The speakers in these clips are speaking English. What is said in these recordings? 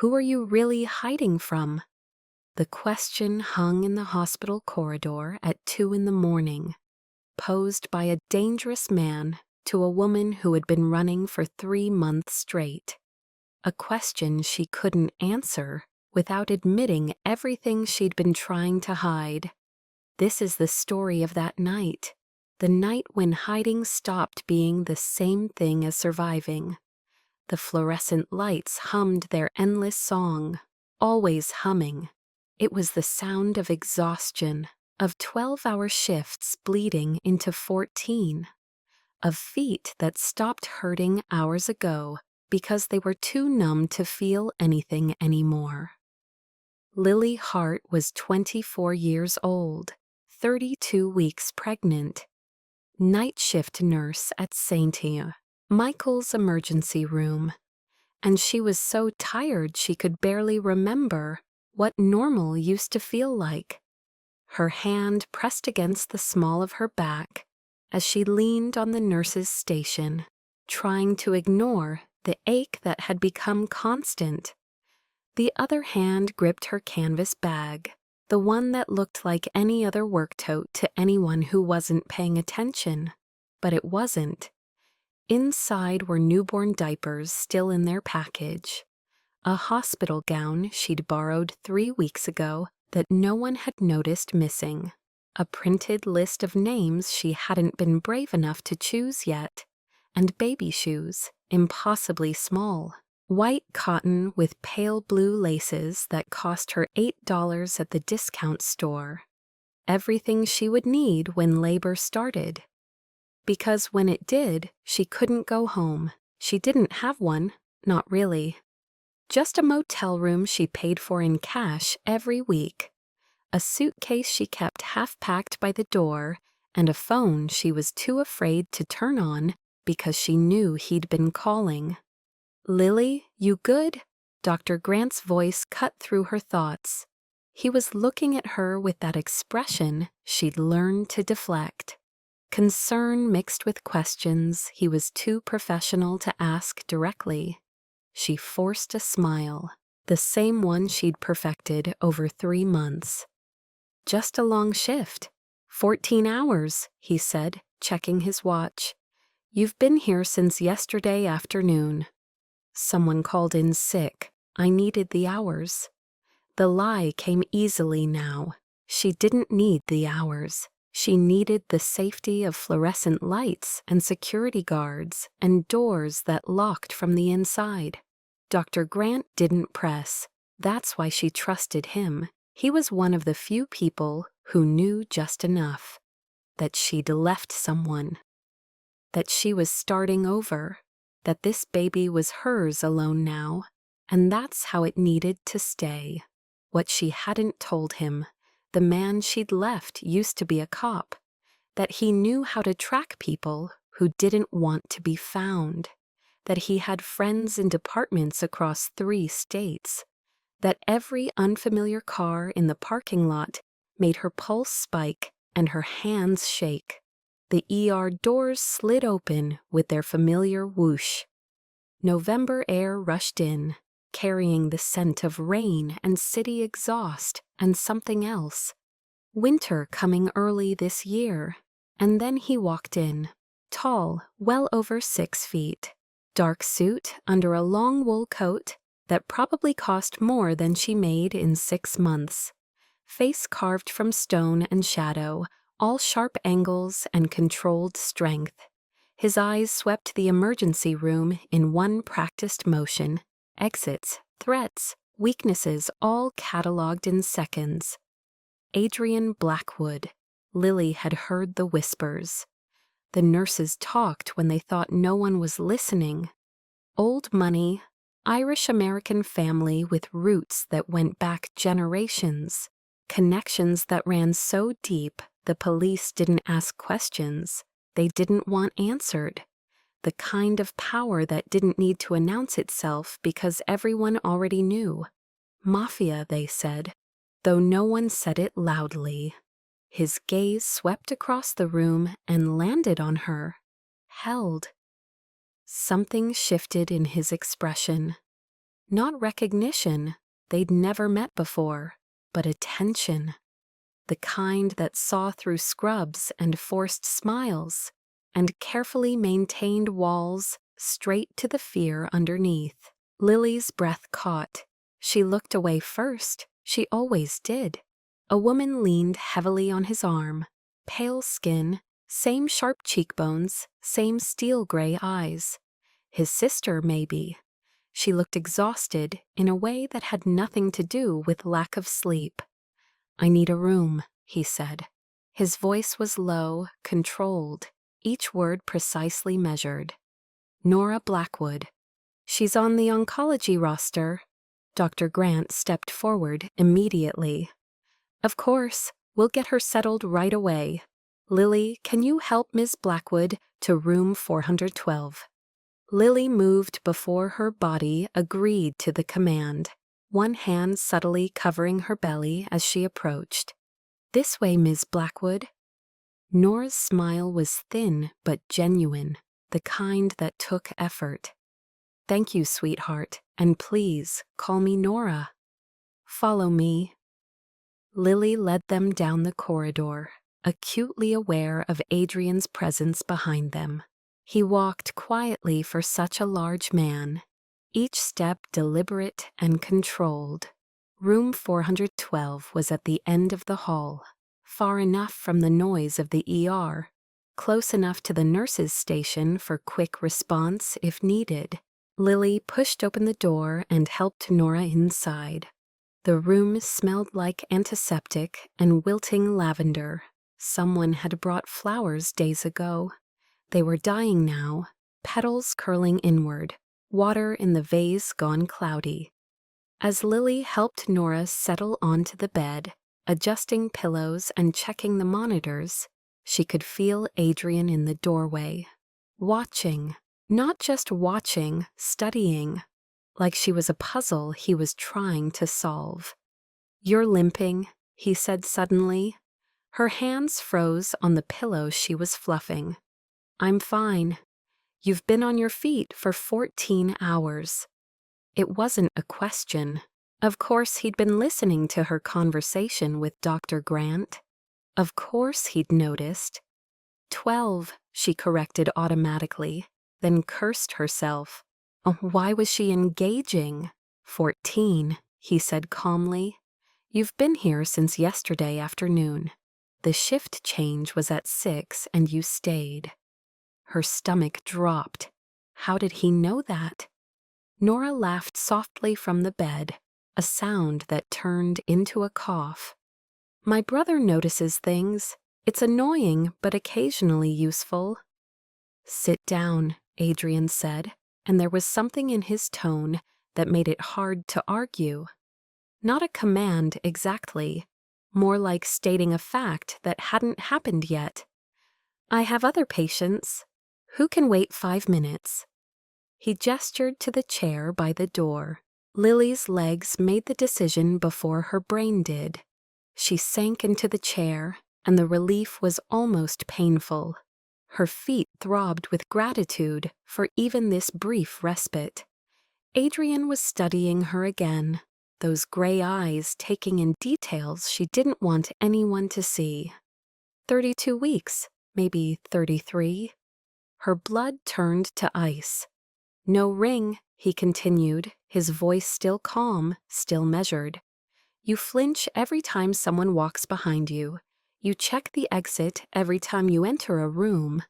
Who are you really hiding from? The question hung in the hospital corridor at 2 in the morning, posed by a dangerous man to a woman who had been running for 3 months straight. A question she couldn't answer without admitting everything she'd been trying to hide. This is the story of that night, the night when hiding stopped being the same thing as surviving. The fluorescent lights hummed their endless song, always humming. It was the sound of exhaustion, of 12-hour shifts bleeding into 14, of feet that stopped hurting hours ago because they were too numb to feel anything anymore. Lily Hart was 24 years old, 32 weeks pregnant, night shift nurse at St. Michael's emergency room, and she was so tired she could barely remember what normal used to feel like. Her hand pressed against the small of her back as she leaned on the nurse's station, trying to ignore the ache that had become constant. The other hand gripped her canvas bag, the one that looked like any other work tote to anyone who wasn't paying attention. But it wasn't. Inside were newborn diapers still in their package, a hospital gown she'd borrowed 3 weeks ago that no one had noticed missing, a printed list of names she hadn't been brave enough to choose yet, and baby shoes, impossibly small, white cotton with pale blue laces that cost her $8 at the discount store. Everything she would need when labor started. Because when it did, she couldn't go home. She didn't have one, not really. Just a motel room she paid for in cash every week, a suitcase she kept half-packed by the door, and a phone she was too afraid to turn on because she knew he'd been calling. "Lily, you good?" Dr. Grant's voice cut through her thoughts. He was looking at her with that expression she'd learned to deflect. Concern mixed with questions he was too professional to ask directly. She forced a smile, the same one she'd perfected over 3 months. "Just a long shift. 14 hours, he said, checking his watch. "You've been here since yesterday afternoon." Someone called in sick. I needed the hours. The lie came easily now. She didn't need the hours. She needed the safety of fluorescent lights and security guards and doors that locked from the inside. Dr. Grant didn't press. That's why she trusted him. He was one of the few people who knew just enough. That she'd left someone. That she was starting over. That this baby was hers alone now. And that's how it needed to stay. What she hadn't told him. The man she'd left used to be a cop, that he knew how to track people who didn't want to be found, that he had friends in departments across 3 states, that every unfamiliar car in the parking lot made her pulse spike and her hands shake. The ER doors slid open with their familiar whoosh. November air rushed in, carrying the scent of rain and city exhaust and something else. Winter coming early this year. And then he walked in, tall, well over 6 feet, dark suit under a long wool coat that probably cost more than she made in 6 months, face carved from stone and shadow, all sharp angles and controlled strength. His eyes swept the emergency room in one practiced motion. Exits, threats, weaknesses all catalogued in seconds. Adrian Blackwood. Lily had heard the whispers. The nurses talked when they thought no one was listening. Old money, Irish-American family with roots that went back generations. Connections that ran so deep the police didn't ask questions they didn't want answered. The kind of power that didn't need to announce itself because everyone already knew. Mafia, they said, though no one said it loudly. His gaze swept across the room and landed on her, held. Something shifted in his expression. Not recognition, they'd never met before, but attention. The kind that saw through scrubs and forced smiles, and carefully maintained walls straight to the fear underneath. Lily's breath caught. She looked away first. She always did. A woman leaned heavily on his arm. Pale skin, same sharp cheekbones, same steel-gray eyes. His sister, maybe. She looked exhausted in a way that had nothing to do with lack of sleep. "I need a room," he said. His voice was low, controlled, each word precisely measured. "Nora Blackwood. She's on the oncology roster." Dr. Grant stepped forward immediately. "Of course, we'll get her settled right away. Lily, can you help Ms. Blackwood to room 412? Lily moved before her body agreed to the command, one hand subtly covering her belly as she approached. "This way, Ms. Blackwood." Nora's smile was thin but genuine, the kind that took effort. "Thank you, sweetheart, and please call me Nora." "Follow me." Lily led them down the corridor, acutely aware of Adrian's presence behind them. He walked quietly for such a large man, each step deliberate and controlled. Room 412 was at the end of the hall, far enough from the noise of the ER, close enough to the nurse's station for quick response if needed. Lily pushed open the door and helped Nora inside. The room smelled like antiseptic and wilting lavender. Someone had brought flowers days ago. They were dying now, petals curling inward, water in the vase gone cloudy. As Lily helped Nora settle onto the bed, adjusting pillows and checking the monitors, she could feel Adrian in the doorway, watching, not just watching, studying, like she was a puzzle he was trying to solve. "You're limping," he said suddenly. Her hands froze on the pillow she was fluffing. "I'm fine. You've been on your feet for 14 hours. It wasn't a question. Of course he'd been listening to her conversation with Dr. Grant. Of course he'd noticed. 12, she corrected automatically, then cursed herself. Why was she engaging? 14, he said calmly. You've been here since yesterday afternoon. The shift change was at 6 and you stayed. Her stomach dropped. How did he know that? Nora laughed softly from the bed, a sound that turned into a cough. My brother notices things. It's annoying, but occasionally useful. Sit down, Adrian said, and there was something in his tone that made it hard to argue. Not a command exactly, more like stating a fact that hadn't happened yet. I have other patients. Who can wait 5 minutes? He gestured to the chair by the door. Lily's legs made the decision before her brain did. She sank into the chair, and the relief was almost painful. Her feet throbbed with gratitude for even this brief respite. Adrian was studying her again, those gray eyes taking in details she didn't want anyone to see. 32 weeks, maybe 33. Her blood turned to ice. No ring, he continued, his voice still calm, still measured. You flinch every time someone walks behind you. You check the exit every time you enter a room.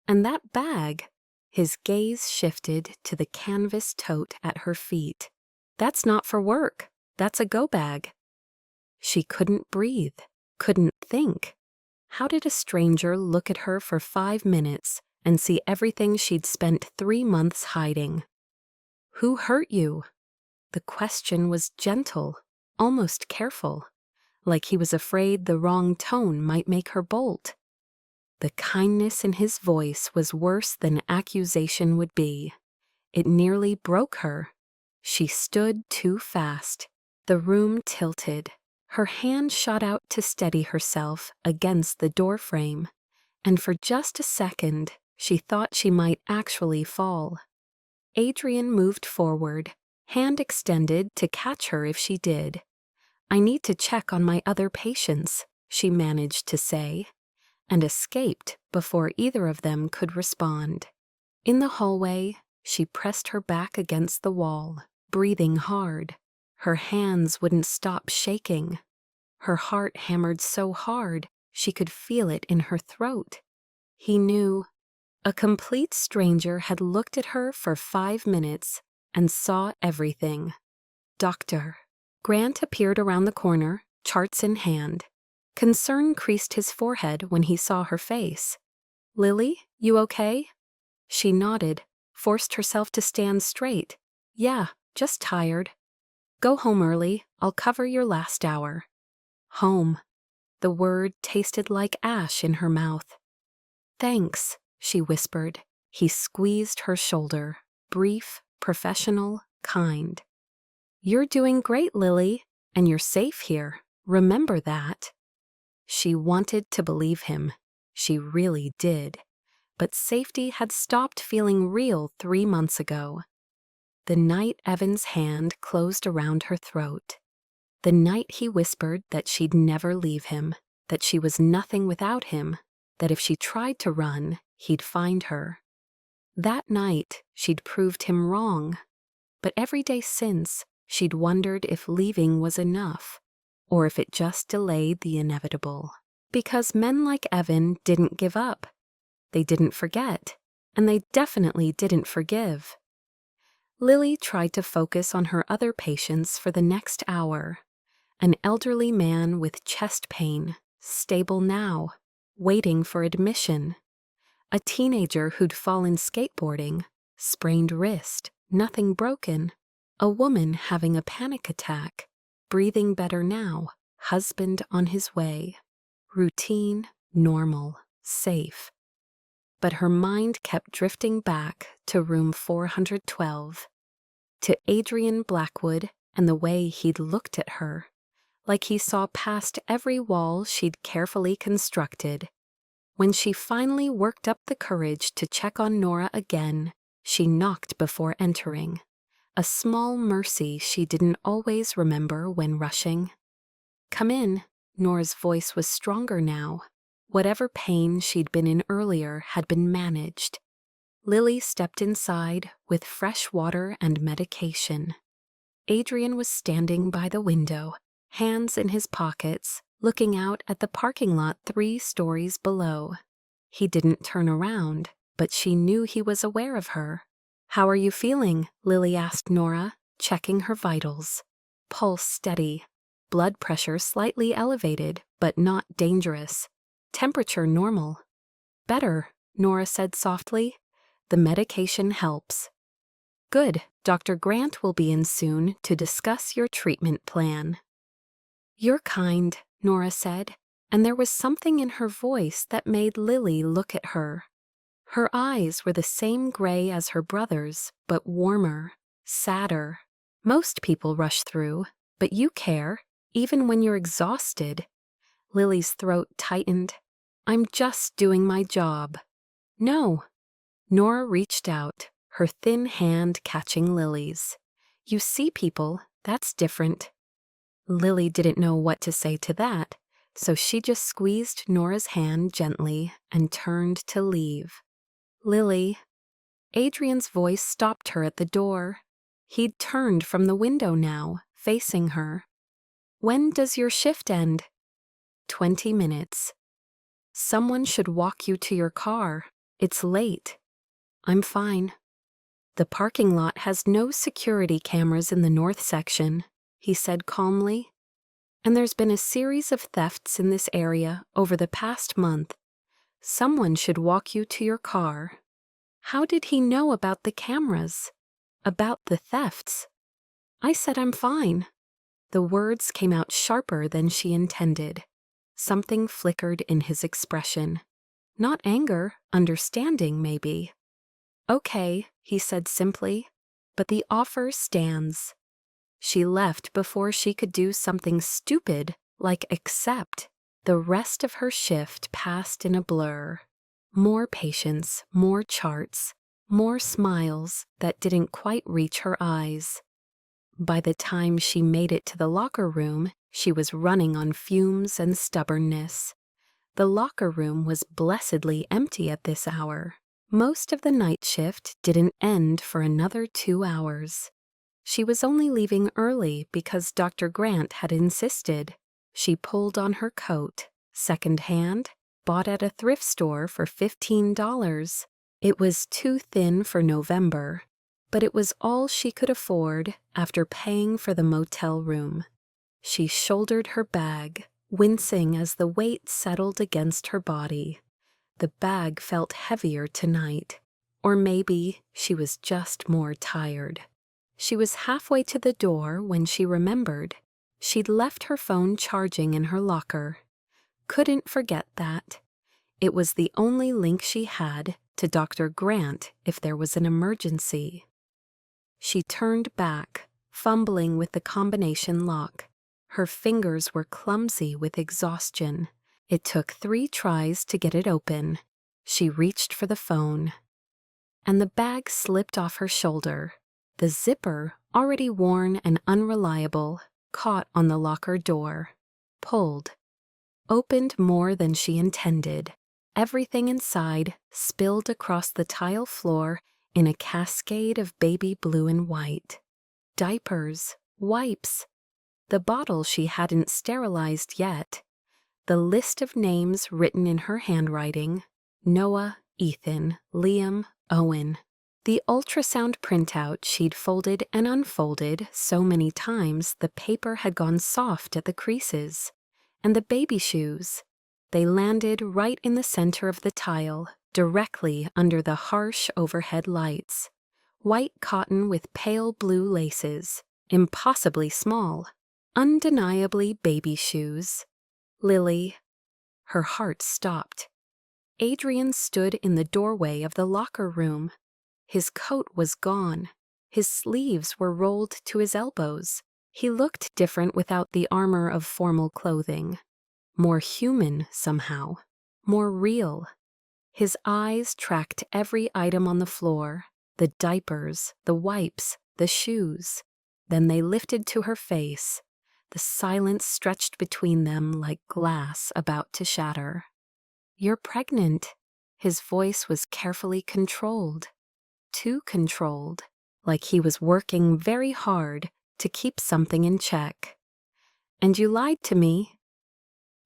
And that bag, his gaze shifted to the canvas tote at her feet. That's not for work. That's a go bag. She couldn't breathe, couldn't think. How did a stranger look at her for 5 minutes and see everything she'd spent 3 months hiding? Who hurt you? The question was gentle, almost careful, like he was afraid the wrong tone might make her bolt. The kindness in his voice was worse than accusation would be. It nearly broke her. She stood too fast. The room tilted. Her hand shot out to steady herself against the doorframe, and for just a second, she thought she might actually fall. Adrian moved forward, hand extended to catch her if she did. "I need to check on my other patients," she managed to say, and escaped before either of them could respond. In the hallway, she pressed her back against the wall, breathing hard. Her hands wouldn't stop shaking. Her heart hammered so hard she could feel it in her throat. He knew. A complete stranger had looked at her for 5 minutes and saw everything. "Doctor." Grant appeared around the corner, charts in hand. Concern creased his forehead when he saw her face. "Lily, you okay?" She nodded, forced herself to stand straight. "Yeah, just tired." "Go home early. I'll cover your last hour." Home. The word tasted like ash in her mouth. "Thanks," she whispered. He squeezed her shoulder, brief, professional, kind. "You're doing great, Lily, and you're safe here. Remember that." She wanted to believe him. She really did. But safety had stopped feeling real 3 months ago. The night Evan's hand closed around her throat. The night he whispered that she'd never leave him, that she was nothing without him, that if she tried to run, he'd find her. That night, she'd proved him wrong. But every day since, she'd wondered if leaving was enough, or if it just delayed the inevitable. Because men like Evan didn't give up. They didn't forget, and they definitely didn't forgive. Lily tried to focus on her other patients for the next hour. An elderly man with chest pain, stable now, waiting for admission. A teenager who'd fallen skateboarding, sprained wrist, nothing broken. A woman having a panic attack, breathing better now, husband on his way. Routine, normal, safe. But her mind kept drifting back to room 412, to Adrian Blackwood and the way he'd looked at her, like he saw past every wall she'd carefully constructed. When she finally worked up the courage to check on Nora again, she knocked before entering. A small mercy she didn't always remember when rushing. "Come in." Nora's voice was stronger now. Whatever pain she'd been in earlier had been managed. Lily stepped inside with fresh water and medication. Adrian was standing by the window, hands in his pockets, looking out at the parking lot 3 stories below. He didn't turn around, but she knew he was aware of her. "How are you feeling?" Lily asked Nora, checking her vitals. Pulse steady. Blood pressure slightly elevated, but not dangerous. Temperature normal. "Better," Nora said softly. "The medication helps." "Good. Dr. Grant will be in soon to discuss your treatment plan." "You're kind," Nora said, and there was something in her voice that made Lily look at her. Her eyes were the same gray as her brother's, but warmer, sadder. "Most people rush through, but you care, even when you're exhausted." Lily's throat tightened. "I'm just doing my job." "No." Nora reached out, her thin hand catching Lily's. "You see people, that's different." Lily didn't know what to say to that, so she just squeezed Nora's hand gently and turned to leave. "Lily." Adrian's voice stopped her at the door. He'd turned from the window now, facing her. "When does your shift end?" 20 minutes. "Someone should walk you to your car. It's late." "I'm fine." "The parking lot has no security cameras in the north section," he said calmly. "And there's been a series of thefts in this area over the past month. Someone should walk you to your car." How did he know about the cameras? About the thefts? "I said I'm fine." The words came out sharper than she intended. Something flickered in his expression. Not anger, understanding, maybe. "Okay," he said simply, "but the offer stands." She left before she could do something stupid like accept. The rest of her shift passed in a blur. More patients, more charts, more smiles that didn't quite reach her eyes. By the time she made it to the locker room, she was running on fumes and stubbornness. The locker room was blessedly empty at this hour. Most of the night shift didn't end for another 2 hours. She was only leaving early because Dr. Grant had insisted. She pulled on her coat, second-hand, bought at a thrift store for $15. It was too thin for November, but it was all she could afford after paying for the motel room. She shouldered her bag, wincing as the weight settled against her body. The bag felt heavier tonight, or maybe she was just more tired. She was halfway to the door when she remembered. She'd left her phone charging in her locker. Couldn't forget that. It was the only link she had to Dr. Grant if there was an emergency. She turned back, fumbling with the combination lock. Her fingers were clumsy with exhaustion. It took 3 tries to get it open. She reached for the phone. And the bag slipped off her shoulder. The zipper, already worn and unreliable, caught on the locker door. Pulled. Opened more than she intended. Everything inside spilled across the tile floor in a cascade of baby blue and white. Diapers, wipes, the bottle she hadn't sterilized yet, the list of names written in her handwriting: Noah, Ethan, Liam, Owen. The ultrasound printout she'd folded and unfolded so many times the paper had gone soft at the creases. And the baby shoes. They landed right in the center of the tile, directly under the harsh overhead lights. White cotton with pale blue laces, impossibly small, undeniably baby shoes. Lily. Her heart stopped. Adrian stood in the doorway of the locker room. His coat was gone. His sleeves were rolled to his elbows. He looked different without the armor of formal clothing. More human, somehow. More real. His eyes tracked every item on the floor, the diapers, the wipes, the shoes. Then they lifted to her face. The silence stretched between them like glass about to shatter. "You're pregnant." His voice was carefully controlled. Too controlled, like he was working very hard to keep something in check. "And you lied to me."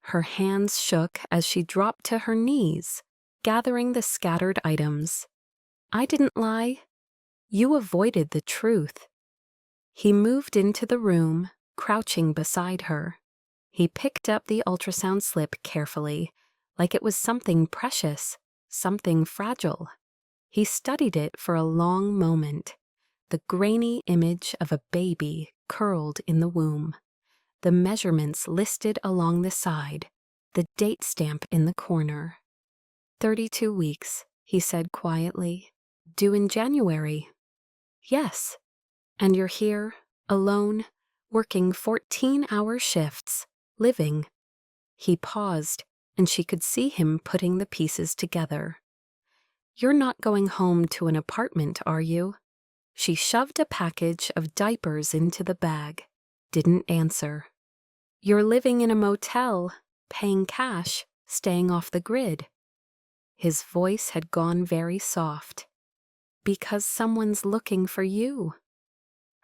Her hands shook as she dropped to her knees, gathering the scattered items. "I didn't lie. You avoided the truth." He moved into the room, crouching beside her. He picked up the ultrasound slip carefully, like it was something precious, something fragile. He studied it for a long moment. The grainy image of a baby curled in the womb. The measurements listed along the side, the date stamp in the corner. 32 weeks, he said quietly. "Due in January." "Yes. And you're here, alone, working 14-hour shifts, living." He paused, and she could see him putting the pieces together. "You're not going home to an apartment, are you?" She shoved a package of diapers into the bag. Didn't answer. "You're living in a motel, paying cash, staying off the grid." His voice had gone very soft. "Because someone's looking for you."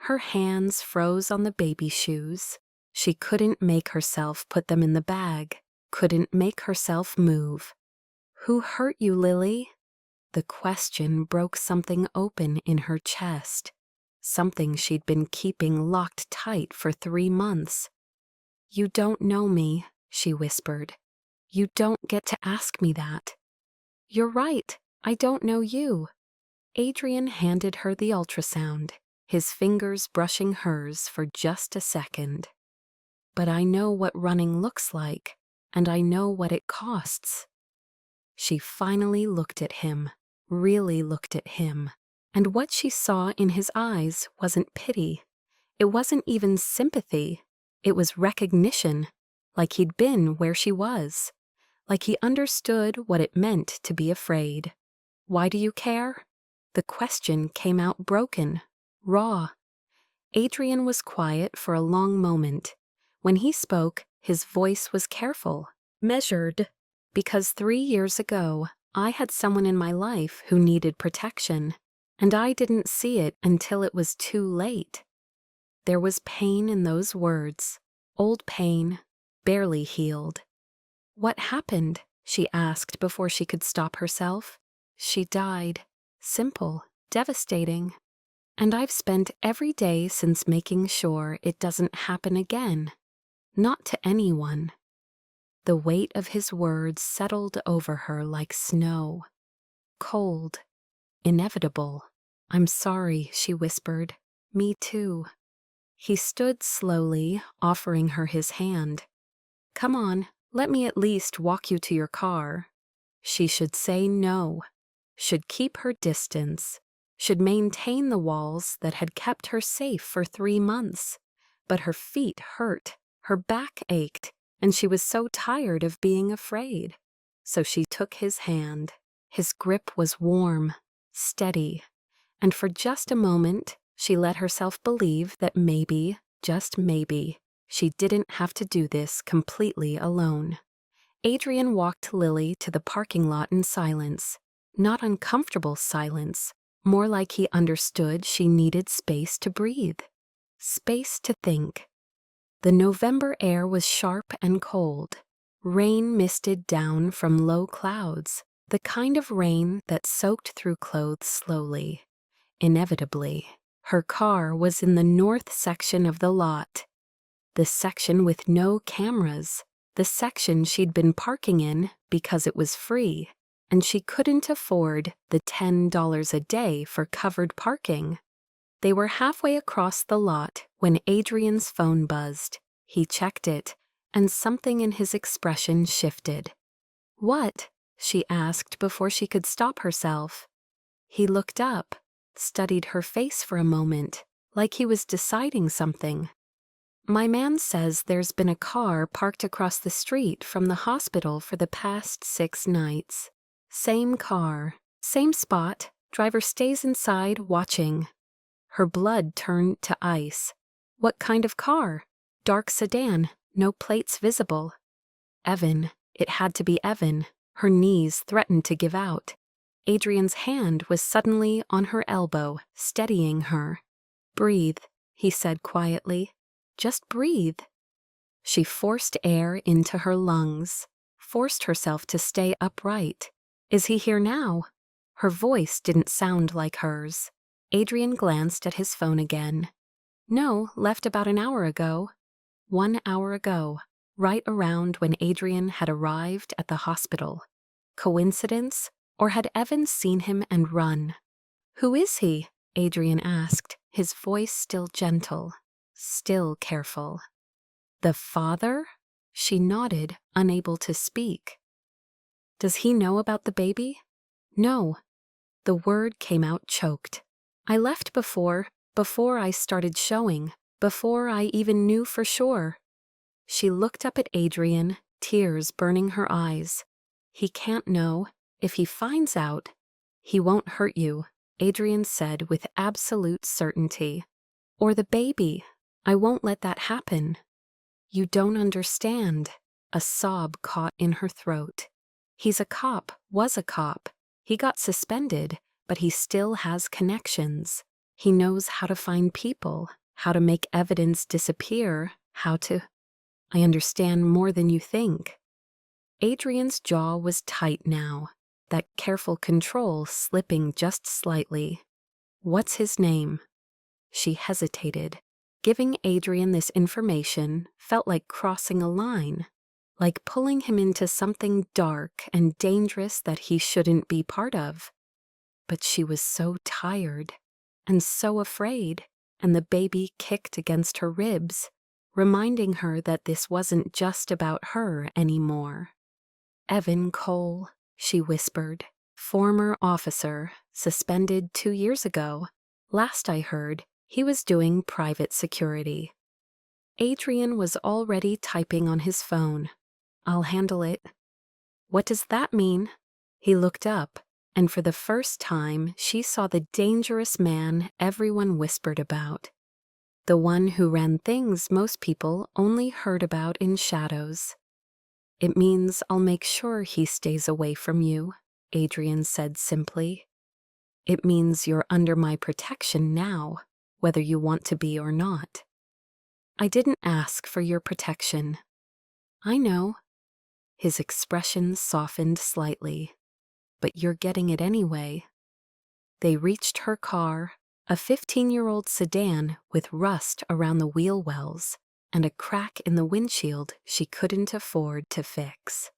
Her hands froze on the baby shoes. She couldn't make herself put them in the bag, couldn't make herself move. "Who hurt you, Lily?" The question broke something open in her chest, something she'd been keeping locked tight for 3 months. "You don't know me," she whispered. "You don't get to ask me that." "You're right, I don't know you." Adrian handed her the ultrasound, his fingers brushing hers for just a second. "But I know what running looks like, and I know what it costs." She finally looked at him, really looked at him, and what she saw in his eyes wasn't pity. It wasn't even sympathy. It was recognition, like he'd been where she was, like he understood what it meant to be afraid. "Why do you care?" The question came out broken, raw. Adrian was quiet for a long moment. When he spoke, his voice was careful, measured, because 3 years ago, I had someone in my life who needed protection, and I didn't see it until it was too late. There was pain in those words, old pain, barely healed. What happened? She asked before she could stop herself. She died. Simple, devastating. And I've spent every day since making sure it doesn't happen again. Not to anyone. The weight of his words settled over her like snow. Cold. Inevitable. I'm sorry, she whispered. Me too. He stood slowly, offering her his hand. Come on, let me at least walk you to your car. She should say no, should keep her distance, should maintain the walls that had kept her safe for 3 months. But her feet hurt, her back ached, and she was so tired of being afraid. So she took his hand. His grip was warm, steady, and for just a moment, she let herself believe that maybe, just maybe, she didn't have to do this completely alone. Adrian walked Lily to the parking lot in silence. Not uncomfortable silence, more like he understood she needed space to breathe. Space to think. The November air was sharp and cold. Rain misted down from low clouds, the kind of rain that soaked through clothes slowly. Inevitably, her car was in the north section of the lot. The section with no cameras. The section she'd been parking in because it was free, and she couldn't afford the $10 a day for covered parking. They were halfway across the lot when Adrian's phone buzzed. He checked it, and something in his expression shifted. What? She asked before she could stop herself. He looked up, studied her face for a moment, like he was deciding something. My man says there's been a car parked across the street from the hospital for the past 6 nights. Same car, same spot, driver stays inside watching. Her blood turned to ice. What kind of car? Dark sedan, no plates visible. Evan, it had to be Evan. Her knees threatened to give out. Adrian's hand was suddenly on her elbow, steadying her. Breathe, he said quietly. Just breathe. She forced air into her lungs, forced herself to stay upright. Is he here now? Her voice didn't sound like hers. Adrian glanced at his phone again. No, left about an hour ago. 1 hour ago, right around when Adrian had arrived at the hospital. Coincidence? Or had Evan seen him and run? Who is he? Adrian asked, his voice still gentle. Still careful. The father? She nodded, unable to speak. Does he know about the baby? No. The word came out choked. I left before I started showing, before I even knew for sure. She looked up at Adrian, tears burning her eyes. He can't know. If he finds out, he won't hurt you, Adrian said with absolute certainty. Or the baby. I won't let that happen. You don't understand. A sob caught in her throat. He's a cop, was a cop. He got suspended, but he still has connections. He knows how to find people, how to make evidence disappear, how to... I understand more than you think. Adrian's jaw was tight now, that careful control slipping just slightly. What's his name? She hesitated. Giving Adrian this information felt like crossing a line, like pulling him into something dark and dangerous that he shouldn't be part of. But she was so tired and so afraid, and the baby kicked against her ribs, reminding her that this wasn't just about her anymore. Evan Cole, she whispered, former officer, suspended 2 years ago. Last I heard, he was doing private security. Adrian was already typing on his phone. I'll handle it. What does that mean? He looked up, and for the first time she saw the dangerous man everyone whispered about. The one who ran things most people only heard about in shadows. It means I'll make sure he stays away from you, Adrian said simply. It means you're under my protection now, whether you want to be or not. I didn't ask for your protection. I know. His expression softened slightly. But you're getting it anyway. They reached her car, a 15-year-old sedan with rust around the wheel wells and a crack in the windshield she couldn't afford to fix.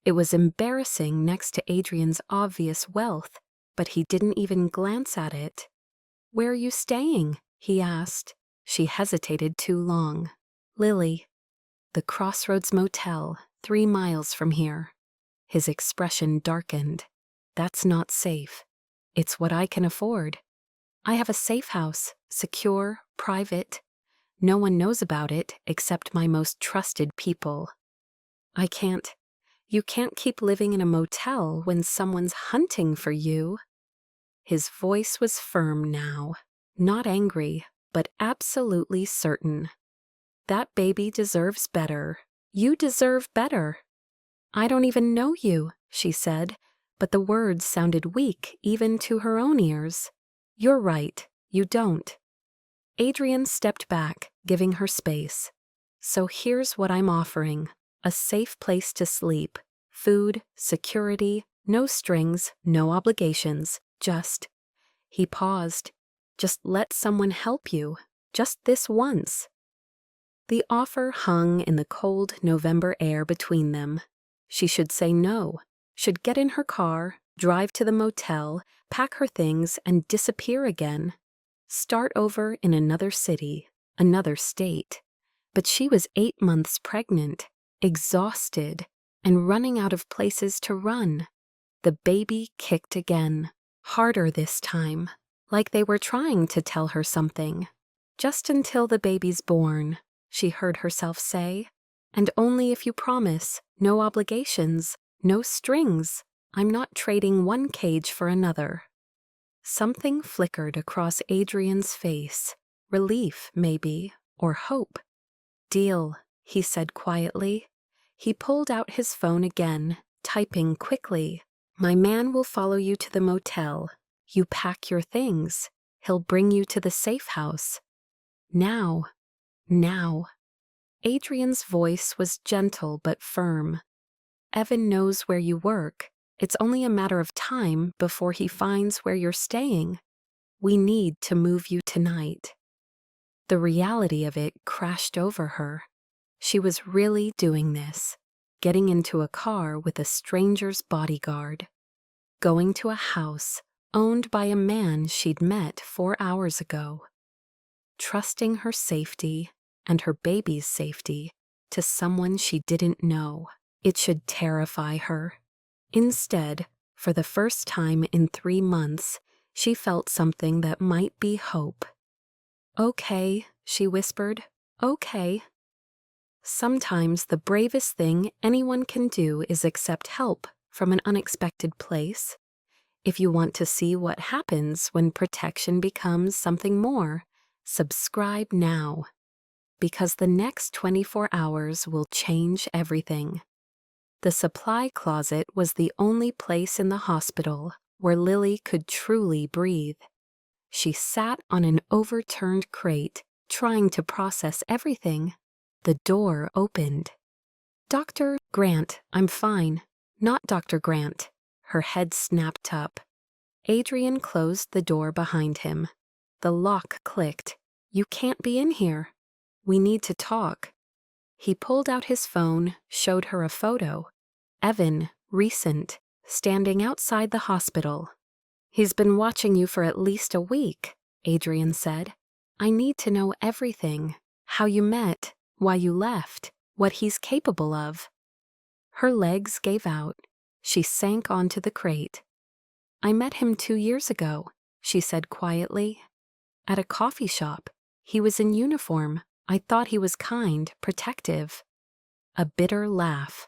It was embarrassing next to Adrian's obvious wealth, but he didn't even glance at it. "Where are you staying?" he asked. She hesitated too long. "Lily, the Crossroads Motel, 3 miles from here." His expression darkened. "That's not safe. It's what I can afford. I have a safe house, secure, private. No one knows about it except my most trusted people. You can't keep living in a motel when someone's hunting for you." His voice was firm now, not angry, but absolutely certain. "That baby deserves better. You deserve better." "I don't even know you," she said, but the words sounded weak even to her own ears. "You're right, you don't." Adrian stepped back, giving her space. "So here's what I'm offering. A safe place to sleep, food, security, no strings, no obligations, just—" He paused. "Just let someone help you, just this once." The offer hung in the cold November air between them. She should say no, should get in her car, drive to the motel, pack her things, and disappear again. Start over in another city, another state. But she was 8 months pregnant, exhausted, and running out of places to run. The baby kicked again, harder this time, like they were trying to tell her something. "Just until the baby's born," she heard herself say. "And only if you promise, no obligations, no strings. I'm not trading one cage for another." Something flickered across Adrian's face. Relief, maybe, or hope. "Deal," he said quietly. He pulled out his phone again, typing quickly. "My man will follow you to the motel. You pack your things. He'll bring you to the safe house. Now. Now." Adrian's voice was gentle but firm. "Evan knows where you work. It's only a matter of time before he finds where you're staying. We need to move you tonight." The reality of it crashed over her. She was really doing this, getting into a car with a stranger's bodyguard, going to a house owned by a man she'd met 4 hours ago, trusting her safety and her baby's safety to someone she didn't know. It should terrify her. Instead, for the first time in 3 months, she felt something that might be hope. "Okay," she whispered. "Okay." Sometimes the bravest thing anyone can do is accept help from an unexpected place. If you want to see what happens when protection becomes something more, subscribe now. Because the next 24 hours will change everything. The supply closet was the only place in the hospital where Lily could truly breathe. She sat on an overturned crate, trying to process everything. The door opened. "Dr. Grant, I'm fine. Not Dr. Grant." Her head snapped up. Adrian closed the door behind him. The lock clicked. "You can't be in here. We need to talk." He pulled out his phone, showed her a photo. Evan, recent, standing outside the hospital. "He's been watching you for at least a week," Adrian said. "I need to know everything. How you met, why you left, what he's capable of." Her legs gave out. She sank onto the crate. "I met him 2 years ago," she said quietly. "At a coffee shop. He was in uniform. I thought he was kind, protective." A bitter laugh.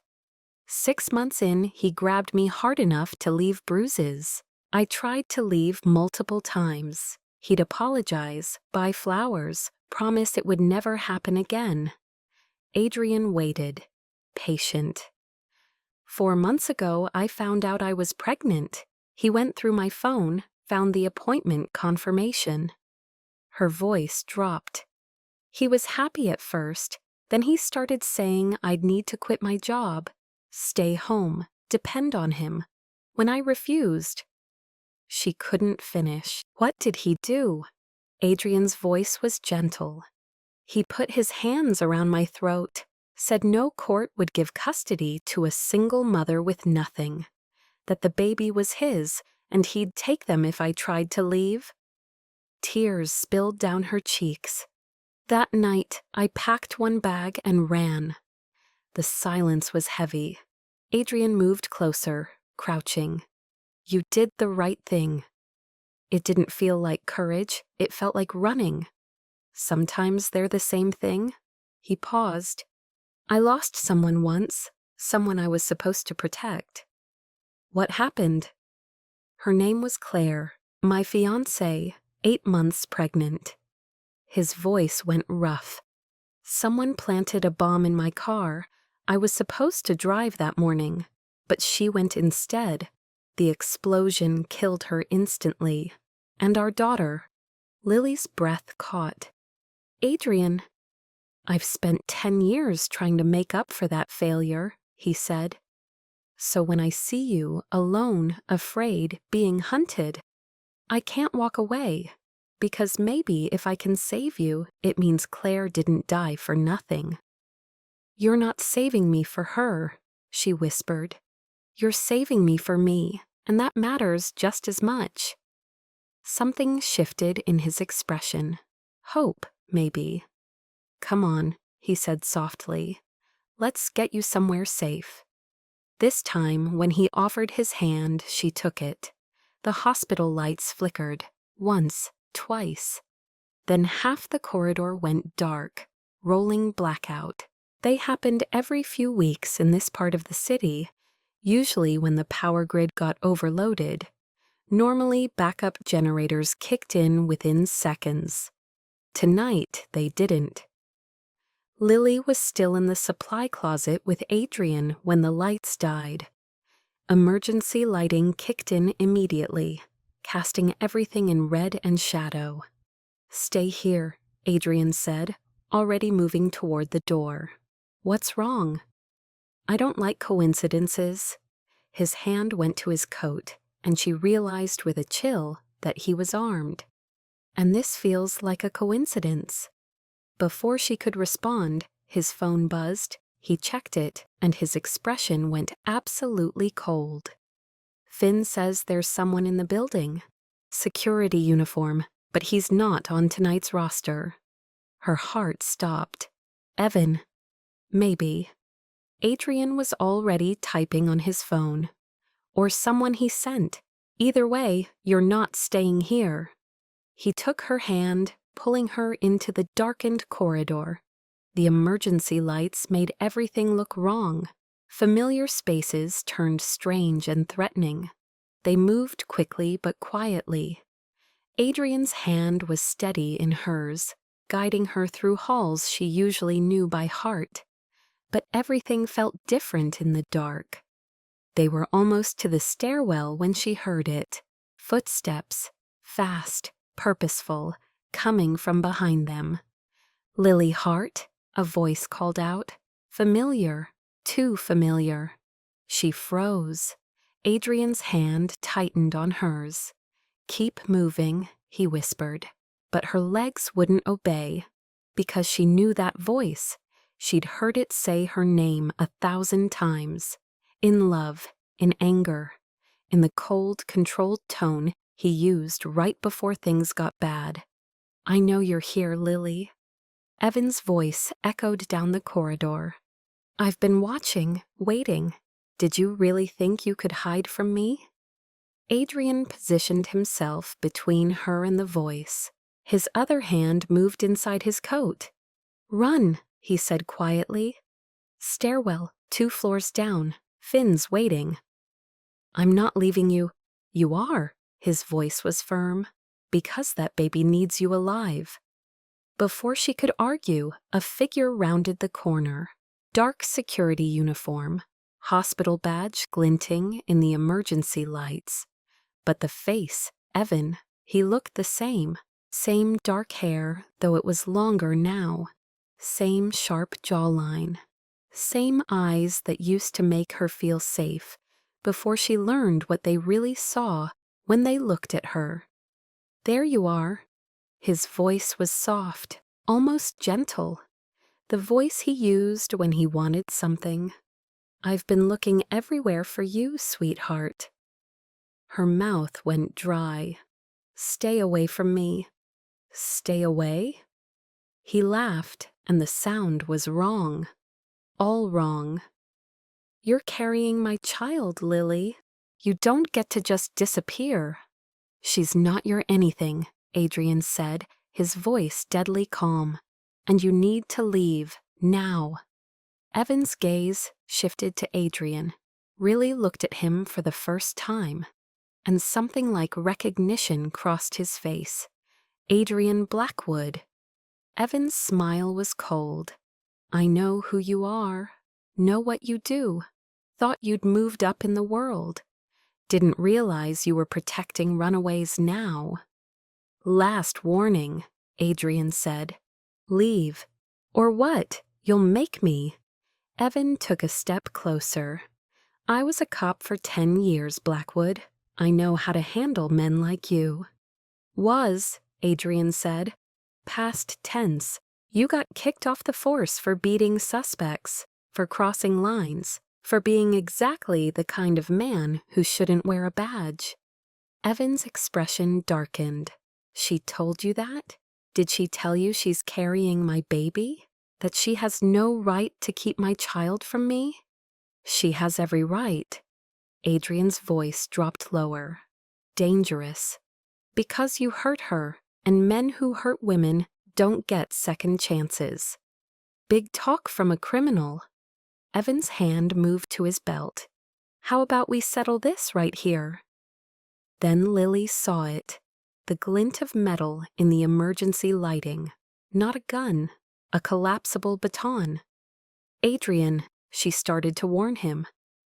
"6 months in, he grabbed me hard enough to leave bruises. I tried to leave multiple times. He'd apologize, buy flowers, Promise it would never happen again. Adrian waited, patient. 4 months ago, I found out I was pregnant. He went through my phone, found the appointment confirmation. Her voice dropped. He was happy at first, then he started saying I'd need to quit my job, stay home, depend on him. When I refused, she couldn't finish. What did he do? Adrian's voice was gentle. He put his hands around my throat, said no court would give custody to a single mother with nothing, that the baby was his and he'd take them if I tried to leave. Tears spilled down her cheeks. That night, I packed one bag and ran. The silence was heavy. Adrian moved closer, crouching. You did the right thing. It didn't feel like courage, it felt like running. Sometimes they're the same thing. He paused. I lost someone once, someone I was supposed to protect. What happened? Her name was Claire, my fiancée, 8 months pregnant. His voice went rough. Someone planted a bomb in my car. I was supposed to drive that morning, but she went instead. The explosion killed her instantly. And our daughter. Lily's breath caught. Adrian, I've spent 10 years trying to make up for that failure, he said. So when I see you, alone, afraid, being hunted, I can't walk away, because maybe if I can save you, it means Claire didn't die for nothing. You're not saving me for her, she whispered. You're saving me for me, and that matters just as much. Something shifted in his expression. Hope, maybe. Come on, he said softly. Let's get you somewhere safe. This time, when he offered his hand, she took it. The hospital lights flickered, once, twice. Then half the corridor went dark, rolling blackout. They happened every few weeks in this part of the city, usually when the power grid got overloaded. Normally, backup generators kicked in within seconds. Tonight, they didn't. Lily was still in the supply closet with Adrian when the lights died. Emergency lighting kicked in immediately, casting everything in red and shadow. Stay here, Adrian said, already moving toward the door. What's wrong? I don't like coincidences. His hand went to his coat, and she realized with a chill that he was armed. And this feels like a coincidence. Before she could respond, his phone buzzed, he checked it, and his expression went absolutely cold. Finn says there's someone in the building. Security uniform, but he's not on tonight's roster. Her heart stopped. Evan. Maybe. Adrian was already typing on his phone. Or someone he sent. Either way, you're not staying here. He took her hand, pulling her into the darkened corridor. The emergency lights made everything look wrong. Familiar spaces turned strange and threatening. They moved quickly but quietly. Adrian's hand was steady in hers, guiding her through halls she usually knew by heart. But everything felt different in the dark. They were almost to the stairwell when she heard it. Footsteps, fast, purposeful, coming from behind them. Lily Hart, a voice called out. Familiar, too familiar. She froze. Adrian's hand tightened on hers. Keep moving, he whispered. But her legs wouldn't obey, because she knew that voice. She'd heard it say her name 1,000 times. In love, in anger, in the cold, controlled tone he used right before things got bad. I know you're here, Lily. Evan's voice echoed down the corridor. I've been watching, waiting. Did you really think you could hide from me? Adrian positioned himself between her and the voice. His other hand moved inside his coat. Run, he said quietly. Stairwell, 2 floors down. Finn's waiting. I'm not leaving you. You are, his voice was firm. Because that baby needs you alive. Before she could argue, a figure rounded the corner. Dark security uniform, hospital badge glinting in the emergency lights. But the face, Evan, he looked the same. Same dark hair, though it was longer now. Same sharp jawline. Same eyes that used to make her feel safe before she learned what they really saw when they looked at her. "There you are." His voice was soft, almost gentle. The voice he used when he wanted something. "I've been looking everywhere for you, sweetheart." Her mouth went dry. "Stay away from me." "Stay away?" He laughed, and the sound was wrong. All wrong. "You're carrying my child, Lily. You don't get to just disappear." "She's not your anything," Adrian said, his voice deadly calm. "And you need to leave, now." Evan's gaze shifted to Adrian, really looked at him for the first time, and something like recognition crossed his face. Adrian Blackwood. Evan's smile was cold. "I know who you are. Know what you do. Thought you'd moved up in the world. Didn't realize you were protecting runaways now." "Last warning," Adrian said. "Leave. Or what? You'll make me." Evan took a step closer. "I was a cop for 10 years, Blackwood. I know how to handle men like you." "Was," Adrian said. "Past tense. You got kicked off the force for beating suspects, for crossing lines, for being exactly the kind of man who shouldn't wear a badge." Evan's expression darkened. "She told you that? Did she tell you she's carrying my baby? That she has no right to keep my child from me?" "She has every right." Adrian's voice dropped lower. "Dangerous. Because you hurt her, and men who hurt women don't get second chances." Big talk from a criminal. Evan's hand moved to his belt. "How about we settle this right here?" Then Lily saw it. The glint of metal in the emergency lighting. Not a gun. A collapsible baton. "Adrian," she started to warn him.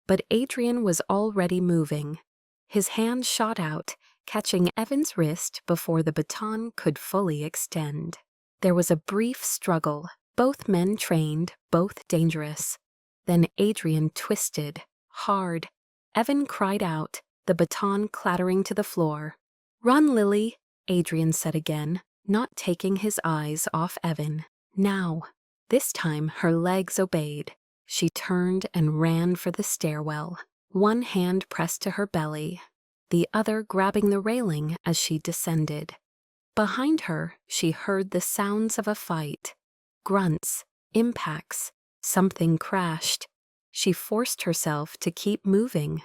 But Adrian was already moving. His hand shot out, catching Evan's wrist before the baton could fully extend. There was a brief struggle, both men trained, both dangerous. Then Adrian twisted, hard. Evan cried out, the baton clattering to the floor. "Run, Lily," Adrian said again, not taking his eyes off Evan. "Now." This time her legs obeyed. She turned and ran for the stairwell, one hand pressed to her belly, the other grabbing the railing as she descended. Behind her, she heard the sounds of a fight. Grunts, impacts, something crashed. She forced herself to keep moving.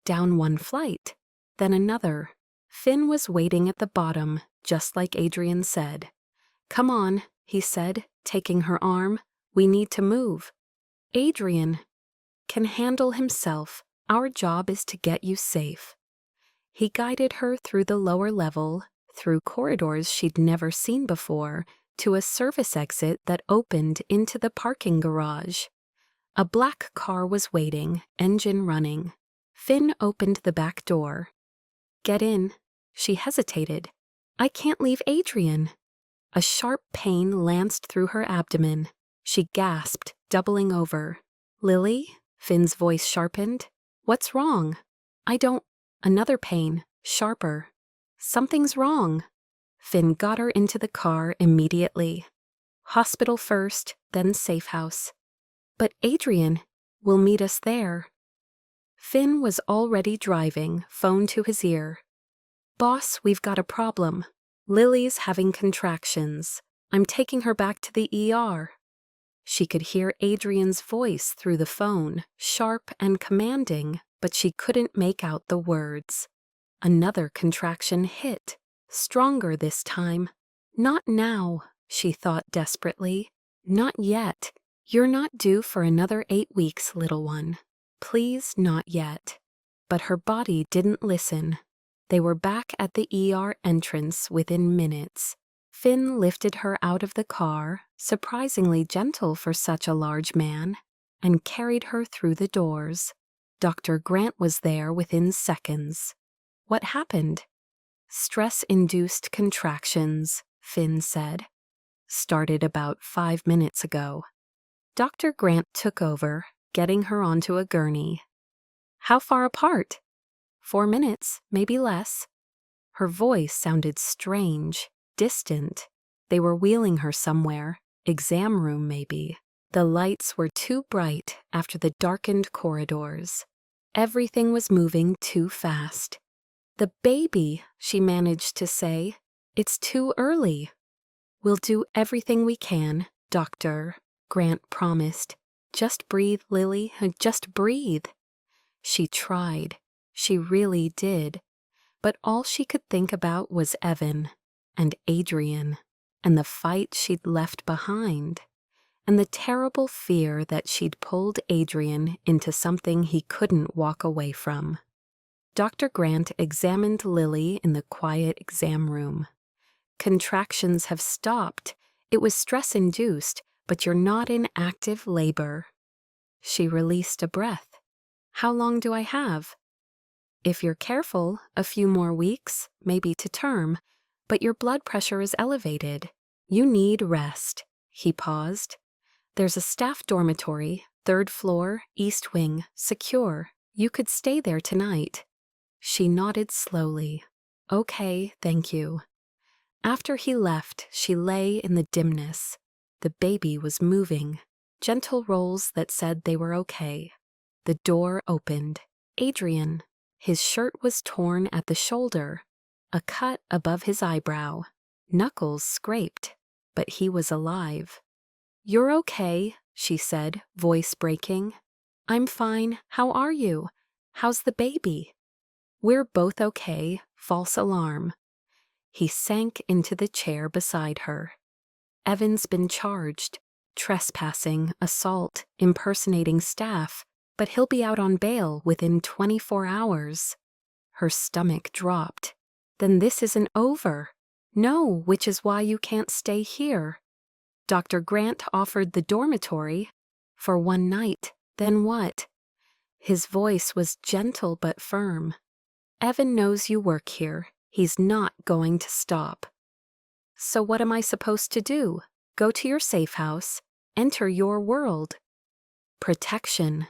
Down one flight, then another. Finn was waiting at the bottom, just like Adrian said. "Come on," he said, taking her arm. "We need to move." "Adrian can handle himself. Our job is to get you safe." He guided her through the lower level, through corridors she'd never seen before, to a service exit that opened into the parking garage. A black car was waiting, engine running. Finn opened the back door. "Get in." She hesitated. "I can't leave Adrian." A sharp pain lanced through her abdomen. She gasped, doubling over. "Lily?" Finn's voice sharpened. "What's wrong?" "I don't—" Another pain, sharper. "Something's wrong." Finn got her into the car immediately. "Hospital first, then safe house." "But Adrian will meet us there." Finn was already driving, phone to his ear. "Boss, we've got a problem. Lily's having contractions. I'm taking her back to the ER." She could hear Adrian's voice through the phone, sharp and commanding, but she couldn't make out the words. Another contraction hit, stronger this time. "Not now," she thought desperately. "Not yet. You're not due for another 8 weeks, little one. Please, not yet." But her body didn't listen. They were back at the ER entrance within minutes. Finn lifted her out of the car, surprisingly gentle for such a large man, and carried her through the doors. Dr. Grant was there within seconds. What happened? Stress-induced contractions, Finn said. Started about 5 minutes ago. Dr. Grant took over, getting her onto a gurney. How far apart? 4 minutes, maybe less. Her voice sounded strange, distant. They were wheeling her somewhere, exam room maybe. The lights were too bright after the darkened corridors. Everything was moving too fast. The baby, she managed to say. It's too early. We'll do everything we can, Doctor, Grant promised. Just breathe, Lily, just breathe. She tried. She really did. But all she could think about was Evan and Adrian and the fight she'd left behind and the terrible fear that she'd pulled Adrian into something he couldn't walk away from. Dr. Grant examined Lily in the quiet exam room. Contractions have stopped. It was stress-induced, but you're not in active labor. She released a breath. How long do I have? If you're careful, a few more weeks, maybe to term, but your blood pressure is elevated. You need rest. He paused. There's a staff dormitory, 3rd floor, east wing, secure. You could stay there tonight. She nodded slowly. Okay, thank you. After he left, she lay in the dimness. The baby was moving. Gentle rolls that said they were okay. The door opened. Adrian. His shirt was torn at the shoulder, a cut above his eyebrow, knuckles scraped, but he was alive. You're okay, she said, voice breaking. I'm fine. How are you? How's the baby? We're both okay. False alarm. He sank into the chair beside her. Evan's been charged. Trespassing, assault, impersonating staff. But he'll be out on bail within 24 hours. Her stomach dropped. Then this isn't over. No, which is why you can't stay here. Dr. Grant offered the dormitory. For 1 night. Then what? His voice was gentle but firm. Evan knows you work here. He's not going to stop. So what am I supposed to do? Go to your safe house. Enter your world. Protection.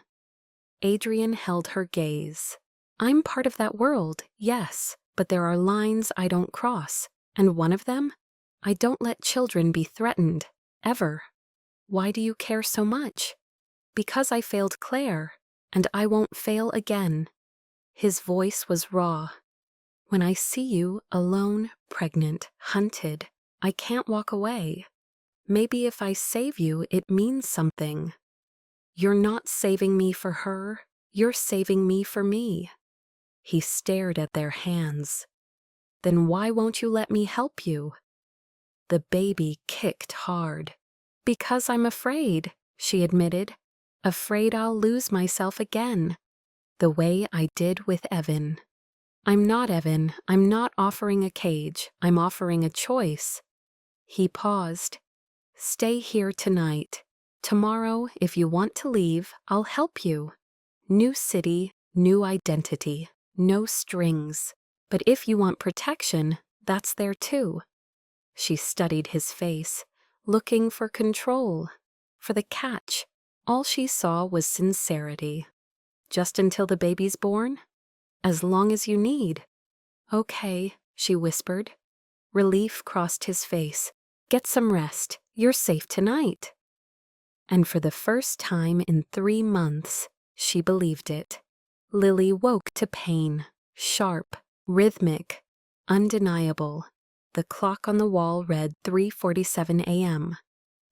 Adrian held her gaze. I'm part of that world, yes, but there are lines I don't cross, and one of them? I don't let children be threatened, ever. Why do you care so much? Because I failed Claire, and I won't fail again. His voice was raw. When I see you, alone, pregnant, hunted, I can't walk away. Maybe if I save you, it means something. You're not saving me for her, you're saving me for me. He stared at their hands. Then why won't you let me help you? The baby kicked hard. Because I'm afraid, she admitted. Afraid I'll lose myself again. The way I did with Evan. I'm not Evan, I'm not offering a cage, I'm offering a choice. He paused. Stay here tonight. Tomorrow, if you want to leave, I'll help you. New city, new identity, no strings. But if you want protection, that's there too. She studied his face, looking for control, for the catch. All she saw was sincerity. Just until the baby's born? As long as you need. Okay, she whispered. Relief crossed his face. Get some rest. You're safe tonight. And for the first time in 3 months, she believed it. Lily woke to pain, sharp, rhythmic, undeniable. The clock on the wall read 3:47 a.m.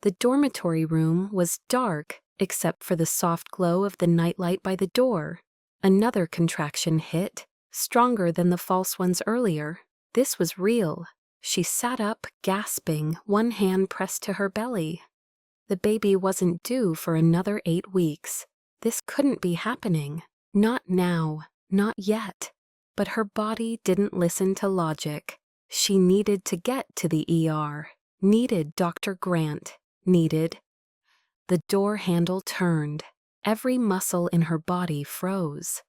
The dormitory room was dark, except for the soft glow of the nightlight by the door. Another contraction hit, stronger than the false ones earlier. This was real. She sat up, gasping, one hand pressed to her belly. The baby wasn't due for another 8 weeks. This couldn't be happening. Not now, not yet. But her body didn't listen to logic. She needed to get to the ER, needed Dr. Grant, needed. The door handle turned. Every muscle in her body froze.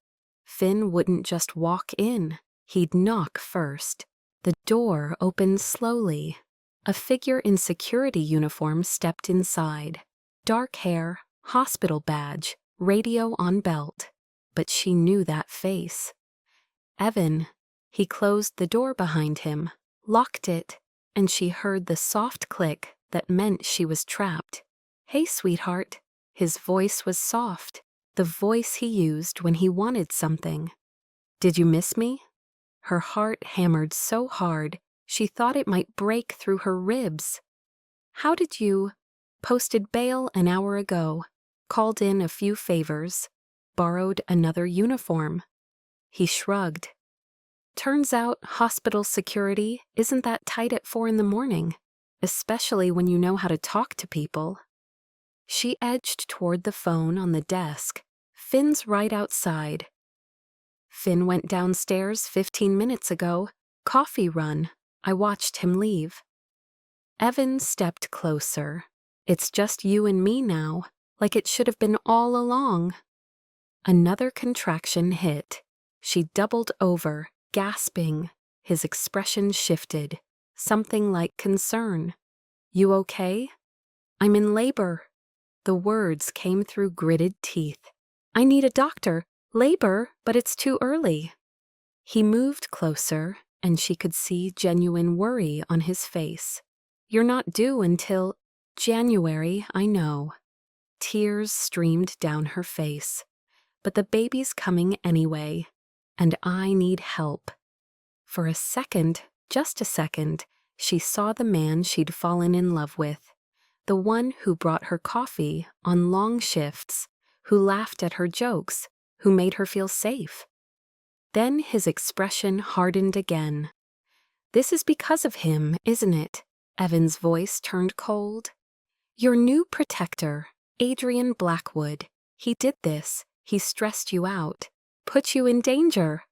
Finn wouldn't just walk in. He'd knock first. The door opened slowly. A figure in security uniform stepped inside. Dark hair, hospital badge, radio on belt. But she knew that face. Evan. He closed the door behind him, locked it, and she heard the soft click that meant she was trapped. "Hey, sweetheart." His voice was soft, the voice he used when he wanted something. "Did you miss me?" Her heart hammered so hard, she thought it might break through her ribs. "How did you?" "Posted bail an hour ago, called in a few favors, borrowed another uniform." He shrugged. "Turns out hospital security isn't that tight at 4 a.m, especially when you know how to talk to people." She edged toward the phone on the desk. "Finn's right outside." "Finn went downstairs 15 minutes ago. Coffee run. I watched him leave." Evan stepped closer. "It's just you and me now, like it should have been all along." Another contraction hit. She doubled over, gasping. His expression shifted. Something like concern. "You okay?" "I'm in labor." The words came through gritted teeth. "I need a doctor. Labor, but it's too early." He moved closer, and she could see genuine worry on his face. "You're not due until January, I know." Tears streamed down her face. "But the baby's coming anyway, and I need help." For a second, just a second, she saw the man she'd fallen in love with. The one who brought her coffee on long shifts, who laughed at her jokes, who made her feel safe. Then his expression hardened again. "This is because of him, isn't it?" Evan's voice turned cold. "Your new protector, Adrian Blackwood. He did this. He stressed you out, put you in danger."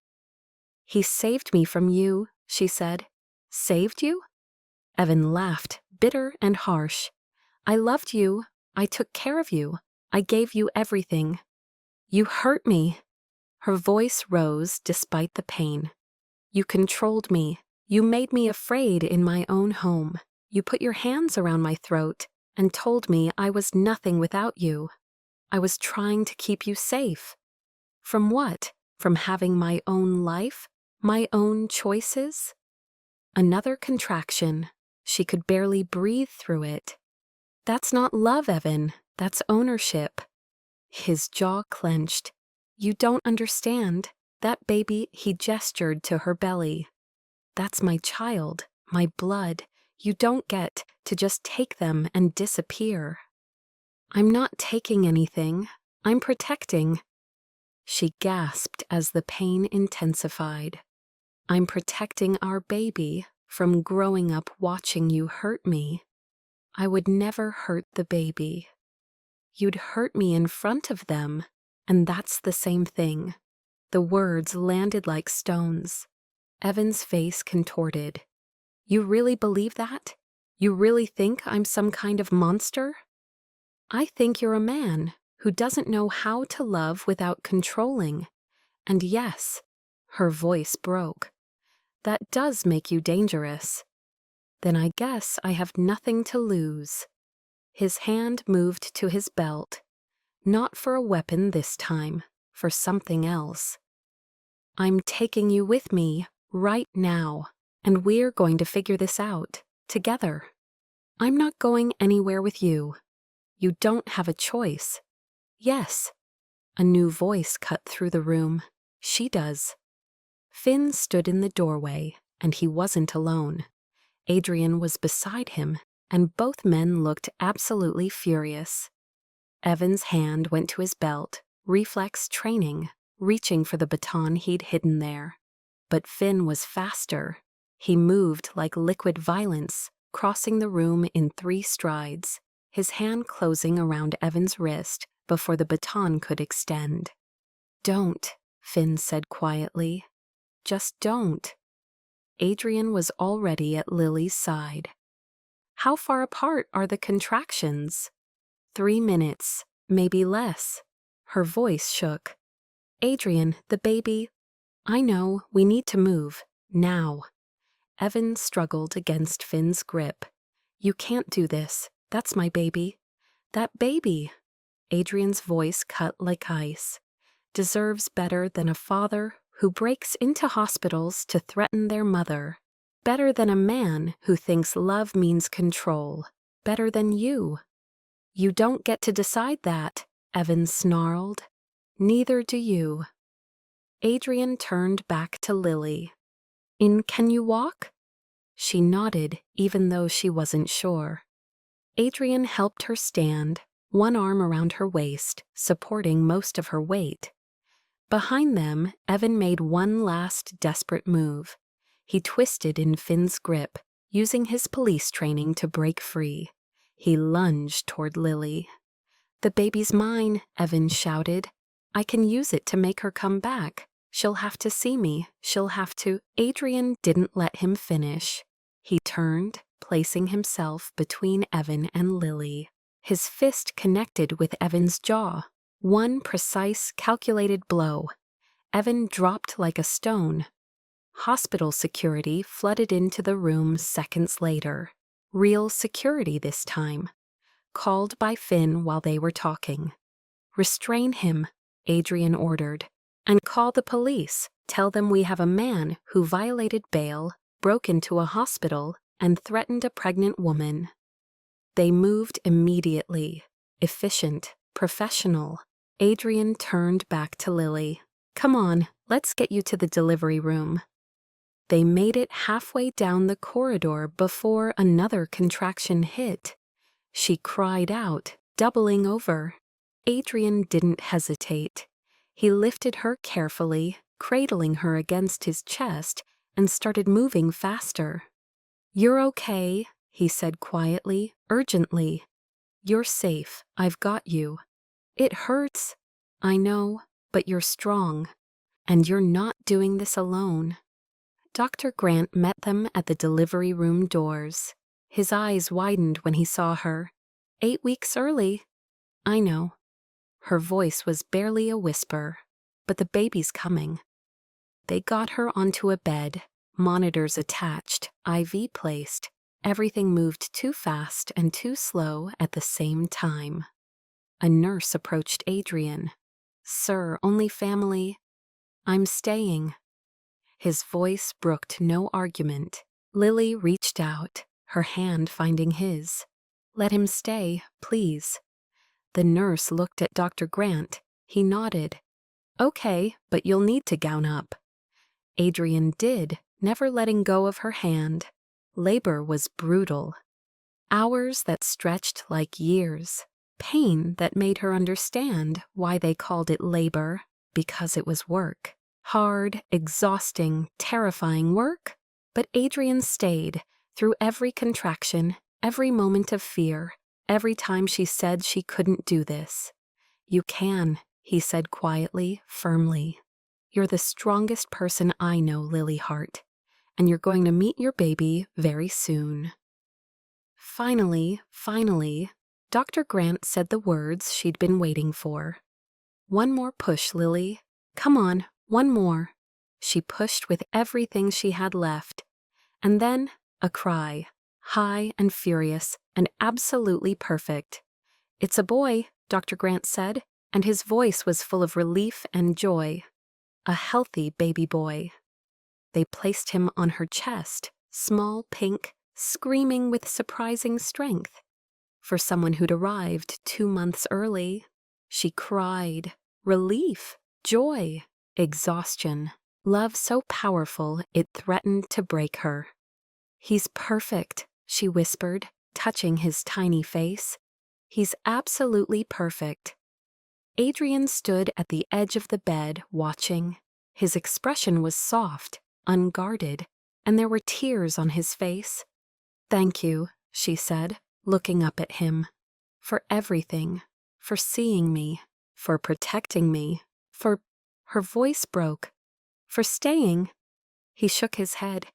"He saved me from you," she said. "Saved you?" Evan laughed, bitter and harsh. "I loved you. I took care of you. I gave you everything. You hurt me." Her voice rose despite the pain. "You controlled me. You made me afraid in my own home. You put your hands around my throat and told me I was nothing without you. I was trying to keep you safe." From what? From having my own life? My own choices? Another contraction. She could barely breathe through it. "That's not love, Evan. That's ownership." His jaw clenched. "You don't understand. That baby," he gestured to her belly. "That's my child, my blood. You don't get to just take them and disappear." "I'm not taking anything. I'm protecting." She gasped as the pain intensified. "I'm protecting our baby from growing up watching you hurt me. I would never hurt the baby. You'd hurt me in front of them, and that's the same thing." The words landed like stones. Evan's face contorted. "You really believe that? You really think I'm some kind of monster?" "I think you're a man who doesn't know how to love without controlling. And yes," her voice broke, "that does make you dangerous. Then I guess I have nothing to lose." His hand moved to his belt. Not for a weapon this time, for something else. "I'm taking you with me, right now, and we're going to figure this out, together. I'm not going anywhere with you. You don't have a choice." "Yes." A new voice cut through the room. "She does." Finn stood in the doorway, and he wasn't alone. Adrian was beside him, and both men looked absolutely furious. Evan's hand went to his belt, reflex training, reaching for the baton he'd hidden there. But Finn was faster. He moved like liquid violence, crossing the room in 3 strides, his hand closing around Evan's wrist before the baton could extend. "Don't," Finn said quietly. "Just don't." Adrian was already at Lily's side. How far apart are the contractions? 3 minutes, maybe less. Her voice shook. Adrian, the baby. I know, we need to move. Now. Evan struggled against Finn's grip. You can't do this. That's my baby. That baby. Adrian's voice cut like ice. Deserves better than a father who breaks into hospitals to threaten their mother. Better than a man who thinks love means control. Better than you. You don't get to decide that, Evan snarled. Neither do you. Adrian turned back to Lily. Can you walk? She nodded, even though she wasn't sure. Adrian helped her stand, one arm around her waist, supporting most of her weight. Behind them, Evan made one last desperate move. He twisted in Finn's grip, using his police training to break free. He lunged toward Lily. The baby's mine, Evan shouted. I can use it to make her come back. She'll have to see me. She'll have to. Adrian didn't let him finish. He turned, placing himself between Evan and Lily. His fist connected with Evan's jaw. One precise, calculated blow. Evan dropped like a stone. Hospital security flooded into the room seconds later. Real security this time. Called by Finn while they were talking. Restrain him, Adrian ordered. And call the police. Tell them we have a man who violated bail, broke into a hospital, and threatened a pregnant woman. They moved immediately. Efficient, professional. Adrian turned back to Lily. Come on, let's get you to the delivery room. They made it halfway down the corridor before another contraction hit. She cried out, doubling over. Adrian didn't hesitate. He lifted her carefully, cradling her against his chest, and started moving faster. You're okay, he said quietly, urgently. You're safe. I've got you. It hurts. I know, but you're strong. And you're not doing this alone. Dr. Grant met them at the delivery room doors. His eyes widened when he saw her. 8 weeks early. I know. Her voice was barely a whisper, but the baby's coming. They got her onto a bed, monitors attached, IV placed. Everything moved too fast and too slow at the same time. A nurse approached Adrian. Sir, only family. I'm staying. His voice brooked no argument. Lily reached out, her hand finding his. Let him stay, please. The nurse looked at Dr. Grant. He nodded. Okay, but you'll need to gown up. Adrian did, never letting go of her hand. Labor was brutal. Hours that stretched like years. Pain that made her understand why they called it labor, because it was work. Hard, exhausting, terrifying work. But Adrian stayed, through every contraction, every moment of fear, every time she said she couldn't do this. You can, he said quietly, firmly. You're the strongest person I know, Lily Hart, and you're going to meet your baby very soon. Finally, Dr. Grant said the words she'd been waiting for. One more push, Lily. Come on, one more. She pushed with everything she had left. And then, a cry, high and furious and absolutely perfect. It's a boy, Dr. Grant said, and his voice was full of relief and joy. A healthy baby boy. They placed him on her chest, small, pink, screaming with surprising strength. For someone who'd arrived 2 months early, she cried. Relief, joy, exhaustion, love so powerful it threatened to break her. He's perfect, she whispered, touching his tiny face. He's absolutely perfect. Adrian stood at the edge of the bed, watching. His expression was soft, unguarded, and there were tears on his face. Thank you, she said, looking up at him. For everything. For seeing me. For protecting me. For... Her voice broke. For staying. He shook his head.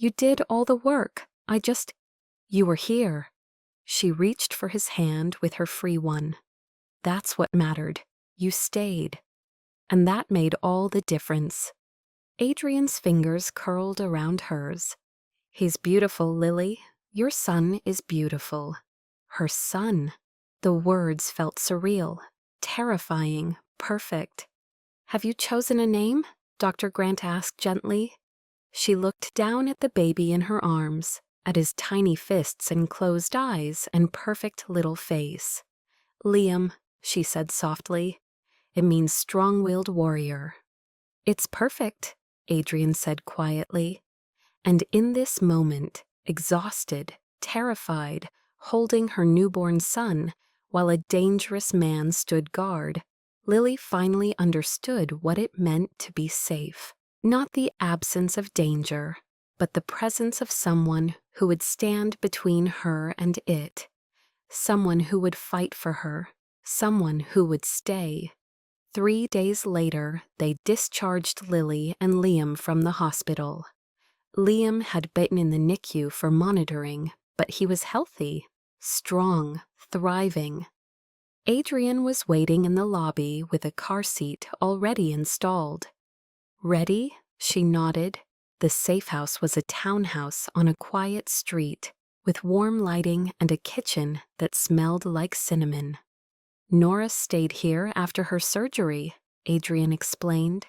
You did all the work. You were here." She reached for his hand with her free one. "That's what mattered. You stayed." And that made all the difference. Adrian's fingers curled around hers. "He's beautiful, Lily. Your son is beautiful." Her son. The words felt surreal, terrifying, perfect. "Have you chosen a name?" Dr. Grant asked gently. She looked down at the baby in her arms, at his tiny fists and closed eyes and perfect little face. "Liam," she said softly. "It means strong-willed warrior." "It's perfect," Adrian said quietly. And in this moment, exhausted, terrified, holding her newborn son, while a dangerous man stood guard, Lily finally understood what it meant to be safe. Not the absence of danger, but the presence of someone who would stand between her and it. Someone who would fight for her. Someone who would stay. 3 days later, they discharged Lily and Liam from the hospital. Liam had been in the NICU for monitoring, but he was healthy, strong, thriving. Adrian was waiting in the lobby with a car seat already installed. "Ready?" She nodded. The safe house was a townhouse on a quiet street, with warm lighting and a kitchen that smelled like cinnamon. "Nora stayed here after her surgery," Adrian explained.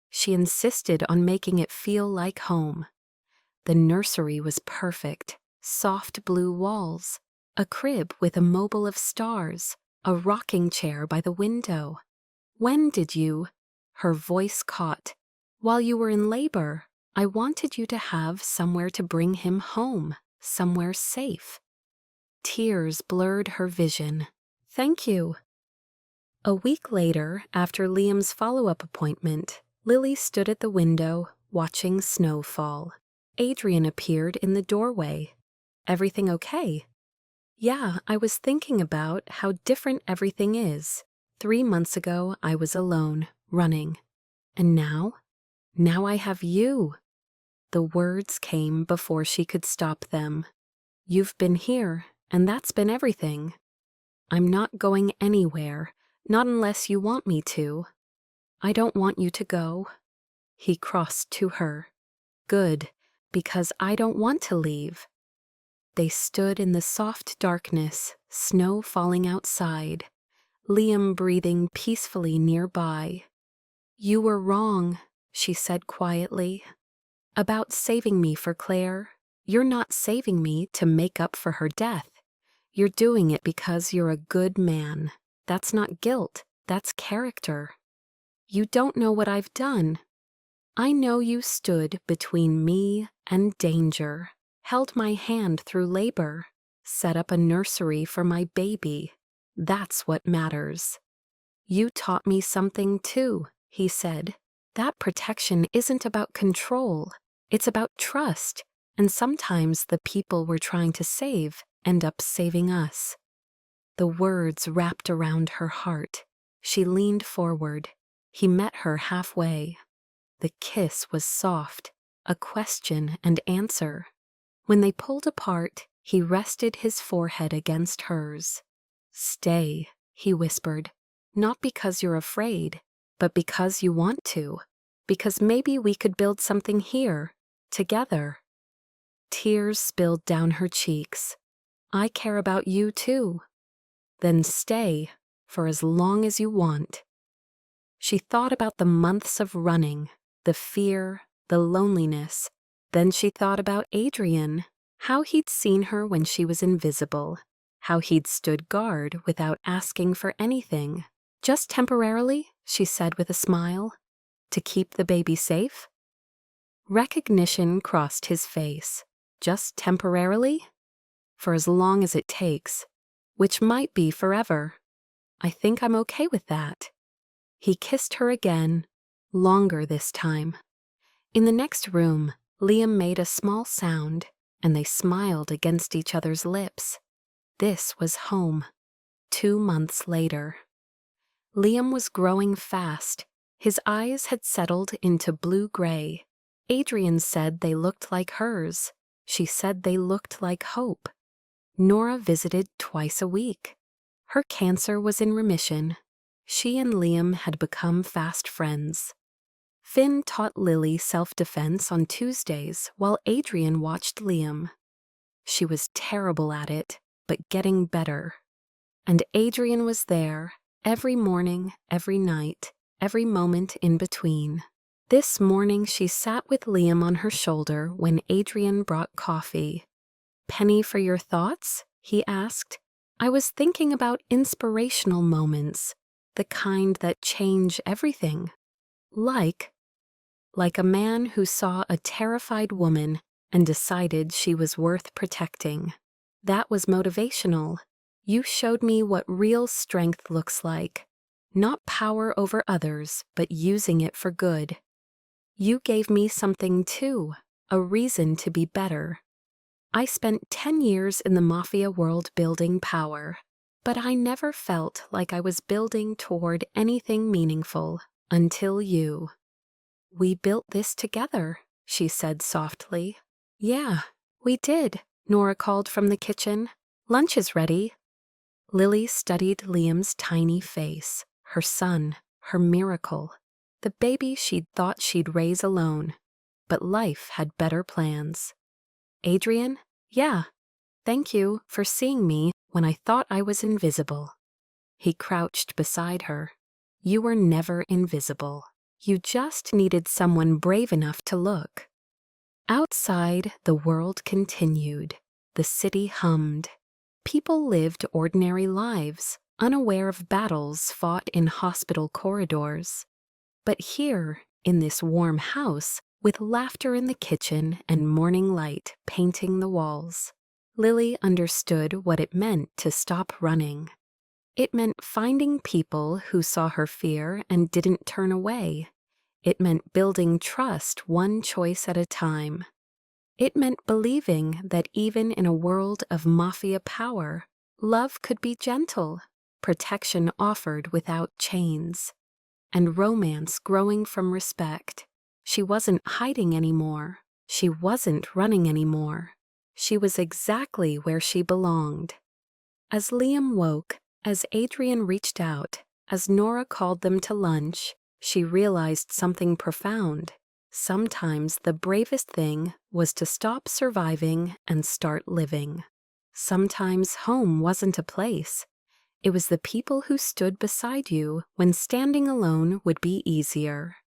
"She insisted on making it feel like home." The nursery was perfect, soft blue walls, a crib with a mobile of stars, a rocking chair by the window. "When did you?" Her voice caught. "While you were in labor, I wanted you to have somewhere to bring him home, somewhere safe." Tears blurred her vision. "Thank you." A week later, after Liam's follow-up appointment, Lily stood at the window, watching snow fall. Adrian appeared in the doorway. "Everything okay?" "Yeah, I was thinking about how different everything is. 3 months ago, I was alone, running. And now? Now I have you." The words came before she could stop them. "You've been here, and that's been everything. I'm not going anywhere, not unless you want me to. I don't want you to go." He crossed to her. "Good, because I don't want to leave." They stood in the soft darkness, snow falling outside, Liam breathing peacefully nearby. "You were wrong," she said quietly, "about saving me for Claire. You're not saving me to make up for her death. You're doing it because you're a good man. That's not guilt, that's character. You don't know what I've done. I know you stood between me and danger, held my hand through labor, set up a nursery for my baby. That's what matters." "You taught me something too," he said. "That protection isn't about control. It's about trust, and sometimes the people we're trying to save end up saving us." The words wrapped around her heart. She leaned forward. He met her halfway. The kiss was soft, a question and answer. When they pulled apart, he rested his forehead against hers. "Stay," he whispered, "not because you're afraid, but because you want to, because maybe we could build something here, together." Tears spilled down her cheeks. "I care about you too." "Then stay, for as long as you want." She thought about the months of running, the fear, the loneliness. Then she thought about Adrian, how he'd seen her when she was invisible, how he'd stood guard without asking for anything. "Just temporarily," she said with a smile, "to keep the baby safe." Recognition crossed his face. "Just temporarily?" "For as long as it takes, which might be forever. I think I'm okay with that." He kissed her again, longer this time. In the next room, Liam made a small sound, and they smiled against each other's lips. This was home. 2 months later. Liam was growing fast. His eyes had settled into blue-gray. Adrian said they looked like hers. She said they looked like hope. Nora visited twice a week. Her cancer was in remission. She and Liam had become fast friends. Finn taught Lily self-defense on Tuesdays while Adrian watched Liam. She was terrible at it, but getting better. And Adrian was there, every morning, every night, every moment in between. This morning she sat with Liam on her shoulder when Adrian brought coffee. "Penny for your thoughts?" he asked. "I was thinking about inspirational moments, the kind that change everything. Like a man who saw a terrified woman and decided she was worth protecting. That was motivational. You showed me what real strength looks like. Not power over others, but using it for good. You gave me something too, a reason to be better. I spent 10 years in the Mafia world building power, but I never felt like I was building toward anything meaningful until you." "We built this together," she said softly. "Yeah, we did," Nora called from the kitchen. "Lunch is ready." Lily studied Liam's tiny face, her son, her miracle, the baby she'd thought she'd raise alone. But life had better plans. "Adrian? Yeah. Thank you for seeing me when I thought I was invisible." He crouched beside her. "You were never invisible. You just needed someone brave enough to look." Outside, the world continued. The city hummed. People lived ordinary lives, unaware of battles fought in hospital corridors. But here, in this warm house, with laughter in the kitchen and morning light painting the walls, Lily understood what it meant to stop running. It meant finding people who saw her fear and didn't turn away. It meant building trust one choice at a time. It meant believing that even in a world of mafia power, love could be gentle, protection offered without chains, and romance growing from respect. She wasn't hiding anymore. She wasn't running anymore. She was exactly where she belonged. As Liam woke, as Adrian reached out, as Nora called them to lunch, she realized something profound. Sometimes the bravest thing was to stop surviving and start living. Sometimes home wasn't a place. It was the people who stood beside you when standing alone would be easier.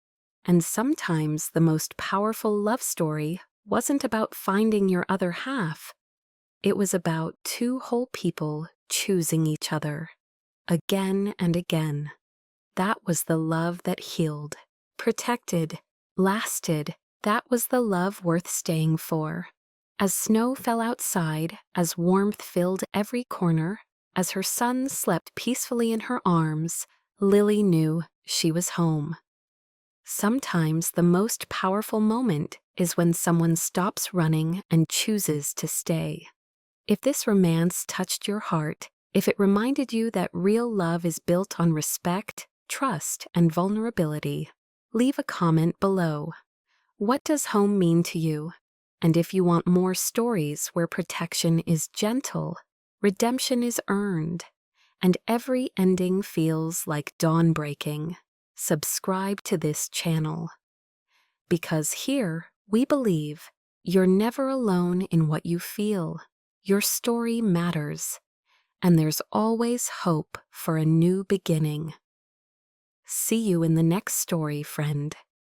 And sometimes the most powerful love story wasn't about finding your other half. It was about two whole people choosing each other, again and again. That was the love that healed, protected, lasted. That was the love worth staying for. As snow fell outside, as warmth filled every corner, as her son slept peacefully in her arms, Lily knew she was home. Sometimes the most powerful moment is when someone stops running and chooses to stay. If this romance touched your heart, if it reminded you that real love is built on respect, trust, and vulnerability, leave a comment below. What does home mean to you? And if you want more stories where protection is gentle, redemption is earned, and every ending feels like dawn breaking, subscribe to this channel. Because here, we believe you're never alone in what you feel. Your story matters, and there's always hope for a new beginning. See you in the next story, friend.